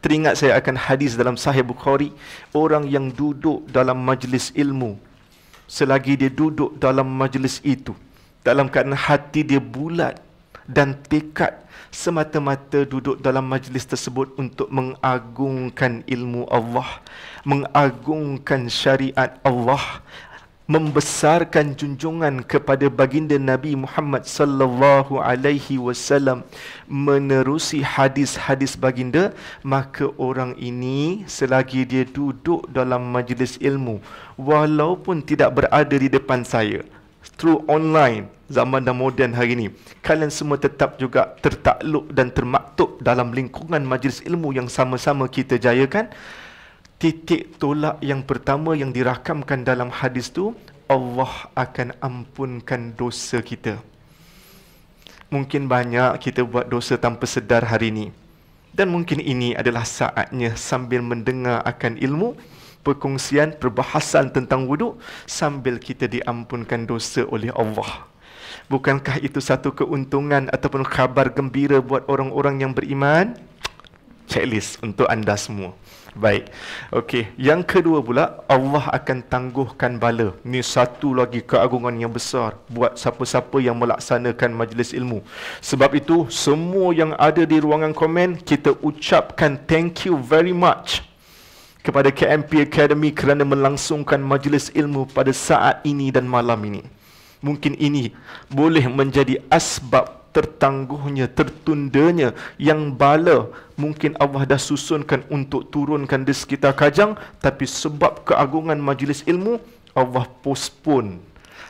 Teringat saya akan hadis dalam Sahih Bukhari, orang yang duduk dalam majlis ilmu, selagi dia duduk dalam majlis itu, dalam keadaan hati dia bulat dan tekad semata-mata duduk dalam majlis tersebut untuk mengagungkan ilmu Allah, mengagungkan syariat Allah, membesarkan junjungan kepada baginda Nabi Muhammad sallallahu alaihi wasallam, menerusi hadis-hadis baginda, maka orang ini selagi dia duduk dalam majlis ilmu, walaupun tidak berada di depan saya, through online, zaman dah moden hari ini, kalian semua tetap juga tertakluk dan termaktub dalam lingkungan majlis ilmu yang sama-sama kita jayakan. Titik tolak yang pertama yang dirakamkan dalam hadis tu, Allah akan ampunkan dosa kita. Mungkin banyak kita buat dosa tanpa sedar hari ini, dan mungkin ini adalah saatnya sambil mendengar akan ilmu, perkongsian, perbahasan tentang wuduk, sambil kita diampunkan dosa oleh Allah. Bukankah itu satu keuntungan ataupun khabar gembira buat orang-orang yang beriman? Checklist untuk anda semua. Baik. Okey, yang kedua pula, Allah akan tangguhkan bala. Ini satu lagi keagungan yang besar buat siapa-siapa yang melaksanakan majlis ilmu. Sebab itu, semua yang ada di ruangan komen, kita ucapkan thank you very much kepada KMP Academy kerana melangsungkan majlis ilmu pada saat ini dan malam ini. Mungkin ini boleh menjadi asbab tertangguhnya, tertundanya yang bala mungkin Allah dah susunkan untuk turunkan di sekitar Kajang, tapi sebab keagungan majlis ilmu, Allah postpone.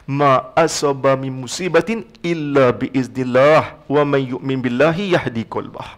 Ma asaba min musibatin illa biiznillah wa man yu'min billahi yahdi qalbah.